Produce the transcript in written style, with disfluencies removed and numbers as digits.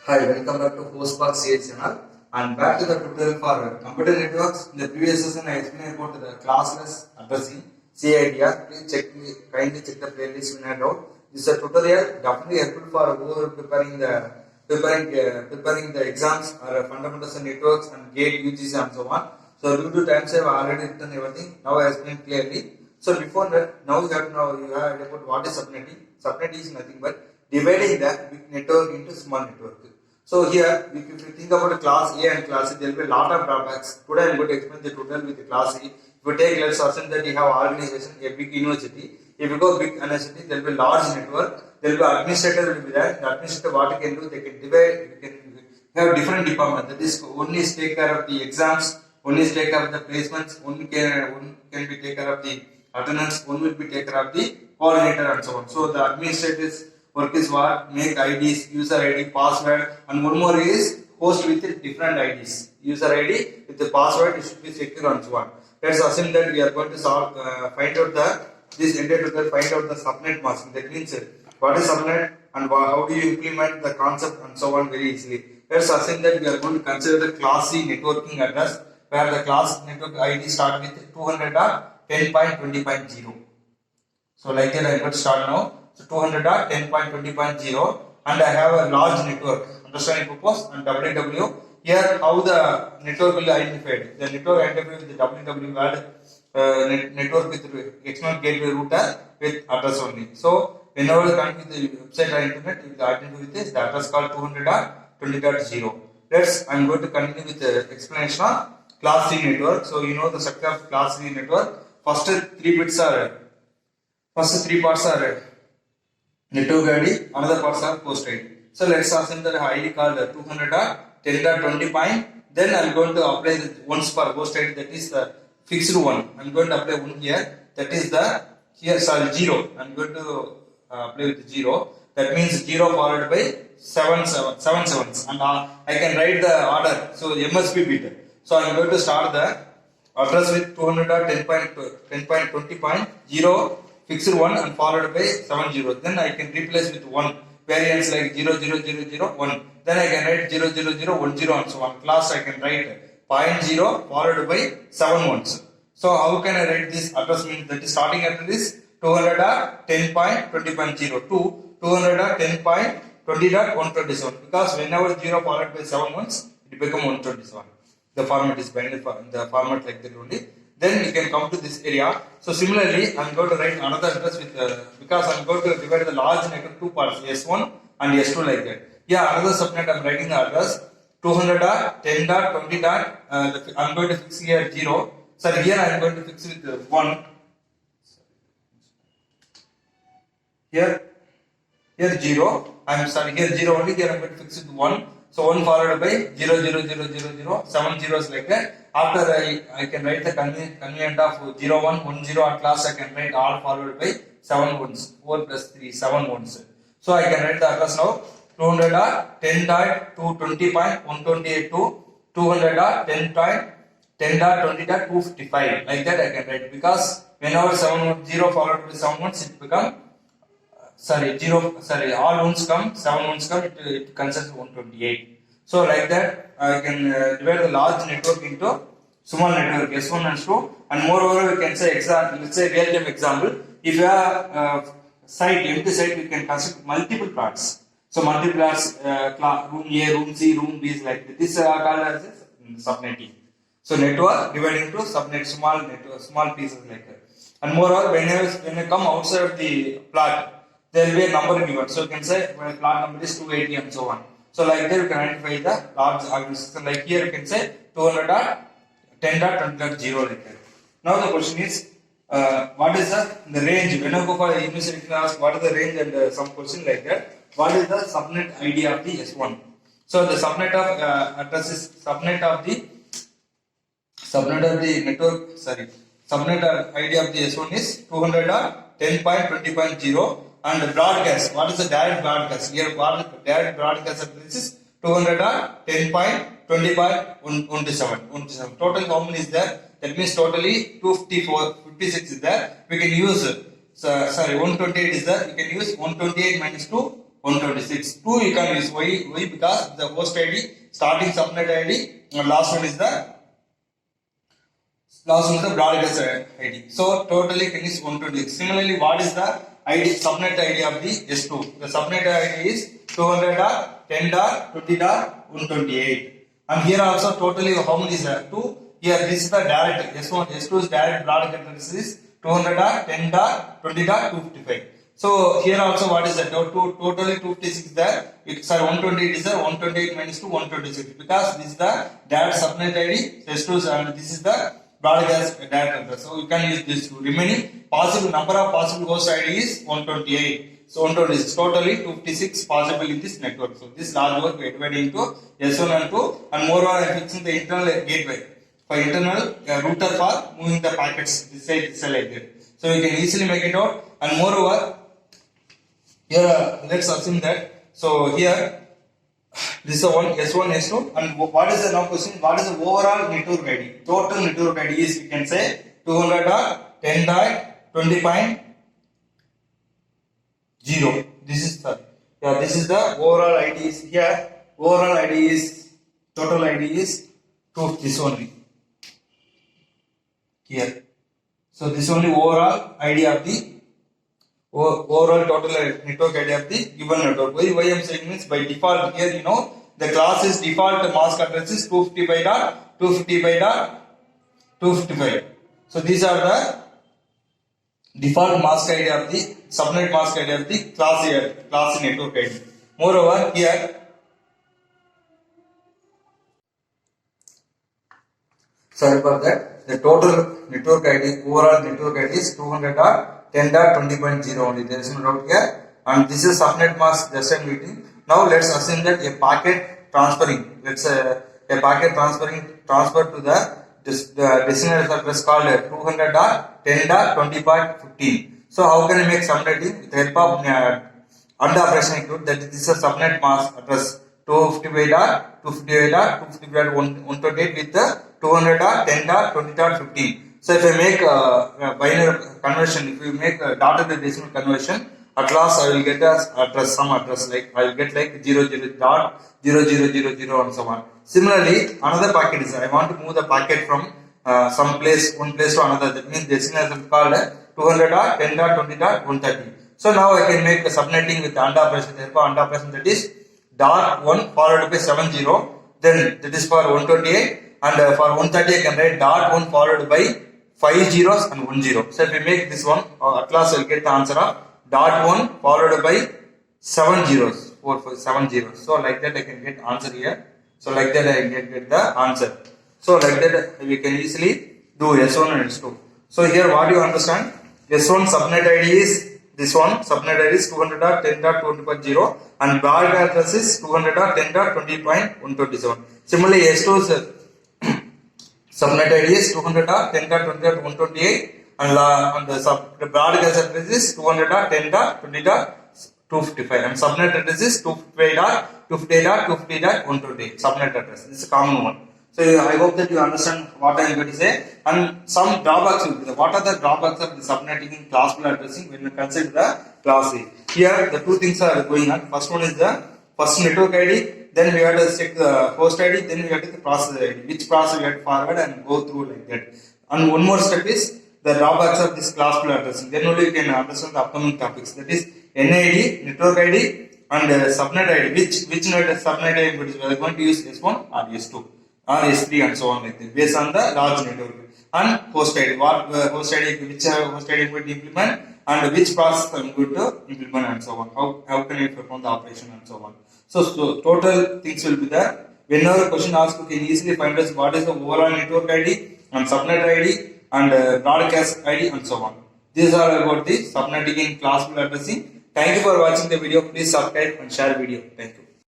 Hi, welcome back to Postpark CS channel and back to the tutorial for computer networks. In the previous session, I explained about the classless addressing C idea. Please kindly check the playlist when I out. This is a tutorial definitely helpful for whoever preparing the exams or fundamentals of networks and gate UGC and so on. So due to time save, I already written everything. Now I explain clearly. So before that, now you have about what is subnetting. Subnetting is nothing but dividing the big network into small network. So here, if you think about class A and class C, there will be a lot of drawbacks. Today I am going to explain the tutorial with the class A. If you take, let's assume that you have organization, a big university. If you go big university, there will be large network. There will be administrator will be there. The administrator what you can do, they can divide, you can have different departments. That is, one is take care of the exams, one is take care of the placements, one can be take care of the attendance, one will be take care of the coordinator and so on. So the administrators work is what? Make IDs, user ID, password, and one more is host with different IDs. User ID with the password, it should be secure and so on. Let's assume that we are going to solve, find out the subnet masking. That means what is subnet and how do you implement the concept and so on very easily. Let's assume that we are going to consider the class C networking address where the class network ID start with 200.10.20.0. So like that I am going to start now. So 200.10.20.0 and I have a large network, understanding purpose and www. Here how the network will be identified. The network identified with the www network with external gateway router with address only. So whenever you connect with the website or internet, you will identify with this, the address called 200.20.0. I am going to continue with the explanation of class C network. So you know the structure of class C network. First three parts are network ID, another parts are host ID. So let's assume that ID called 200.10.20. Then I'm going to apply the once per host ID, that is the fixed one. I'm going to apply one here. That is the zero. I'm going to apply with 0. That means 0 followed by 7 sevens. And I can write the order. So MSB bit. So I'm going to start the address with 200.10.20.0 fixed 1 and followed by 7 zeros. Then I can replace with 1 variants like 00001. Then I can write 00010 and so on. Class I can write 0.0 followed by 7 ones. So how can I write this address means that is starting address is 200.10.20.0 to 200.10.20.127 because whenever 0 followed by 7 ones it become 127. The format is binary the format like that only. Then we can come to this area. So similarly, I am going to write another address with because I am going to divide the large network two parts, S1 and S2 like that. Yeah, another subnet I am writing the address 200.10.20. I am going to fix here 0. So here I am going to fix with 1. Here 0. I am sorry here 0 only. Here I am going to fix with 1. So 1 followed by 00000 7 zeros like that. After I can write the convenient of 0 1 1 0 at last I can write all followed by 7 ones 4 plus 3 7 ones. So I can write the address now 200.10.220.128 to 200.10.20.255 like that I can write because whenever 0 followed by 7 ones it become all ones come, 7 ones come, it consists 128. So like that, I can divide the large network into small network, S1 and S2. And moreover, we can say, let's say real-time example. If you have empty site, we can construct multiple parts. So multiple parts, room A, room C, room B is like that. This are called as subnetting. So network divided into subnet, small pieces like that. And moreover, when you come outside of the plot, there will be a number given. So you can say plot number is 280 and so on. So like that you can identify the large organization. Like here you can say 200.10.20.0 like that. Now the question is what is the range? When you go for a university class, what is the range and some question like that. What is the subnet ID of the S1? So the subnet of address is subnet of the network. Subnet ID of the S1 is 200.10.20.0. And broadcast, what is the direct broadcast? Here, direct broadcast address is 200.10.20.127. Total how many is there? That means totally 256 is there. We can use 128 is there. We can use 128 minus 2 126. 2 you can use. Why? Because the host ID, starting subnet ID, and last one is the broadcast ID. So totally can is 126. Similarly, what is the ID subnet ID of the S2? The subnet ID is 200.10.20.128. And here also totally how many is there? 2. Here this is the direct S2's direct broadcast address is 200.10.20.255. So here also what is that? Totally 256 there. It's 128 is there. 128 minus 2 126 because this is the direct subnet ID S2's and this is the broadcast direct address. So you can use this two. Remaining possible number of possible host ID is 128. So 126 totally 256 possible in this network. So this large work we are dividing into S1 and 2 and moreover I am fixing the internal gateway for internal router for moving the packets this side like that. So you can easily make it out and moreover here let's assume that. So here this is one S1 S2 and what is the now question? What is the overall network ID? Total network ID is we can say 200.10.20.0. This is the this is the overall ID is here. Overall ID is total ID is this only here. So this only overall ID of the overall total network ID of the given network. Why I am saying means by default here you know the class is default mask address is 255.255.255. So these are the default mask ID of the subnet mask ID of the class network ID. Moreover here sorry for that the total network ID overall network ID is 200.10.20.0 only. There is no doubt here and this is subnet mask just I'm meeting. Now let's assume that a packet transferring transfer to the destination address called 200.10.20.15. So how can I make subnetting with the help of AND operation include that this is a subnet mask address 255.255.128 with the 200.10.20.15. So if I make binary conversion, if we make a dot to the decimal conversion, at last I will get some address like I will get like 00.0000 and so on. Similarly, another packet is I want to move the packet from one place to another. That means destination is called 200.10.20.130. So now I can make a subnetting with the AND operation. Therefore, AND operation that is dot 1 followed by 70. Then that is for 128 and for 130 I can write dot 1 followed by 5 zeros and 1 0. So if we make this one, at last I will get the answer of dot 1 followed by 7 zeros. 7 zeros. So like that I can get answer here. So like that I can get the answer. So like that we can easily do S1 and S2. So here what you understand? S1 subnet ID is this one. Subnet ID is 200.10.20.0 and broadcast address is 200.10.20.127. Similarly S2's subnet ID is 200.10.20.128 and the broadcast address is 200.10.20.255 and subnet address is 258.250.250.128 subnet address. This is a common one. So I hope that you understand what I am going to say and some drawbacks will be there. What are the drawbacks of the subnetting in classful addressing when you consider the class A? Here the two things are going on. First one is the first network ID, then we have to check the host ID, then we have to check the process ID, which process we have to forward and go through like that. And one more step is the drawbacks of this classful addressing. Then only you can understand the upcoming topics. That is NID, network ID and subnet ID. Which subnet ID we are going to use S1 or S2 or S3 and so on like that based on the large network. And host ID, what host ID, which host ID I'm going to implement and which process I'm going to implement and so on. How can I perform the operation and so on. So total things will be there. Whenever question asked, you can easily find out what is the overall network ID and subnet ID and broadcast ID and so on. These are about the subnetting in classful addressing. Thank you for watching the video. Please subscribe and share video. Thank you.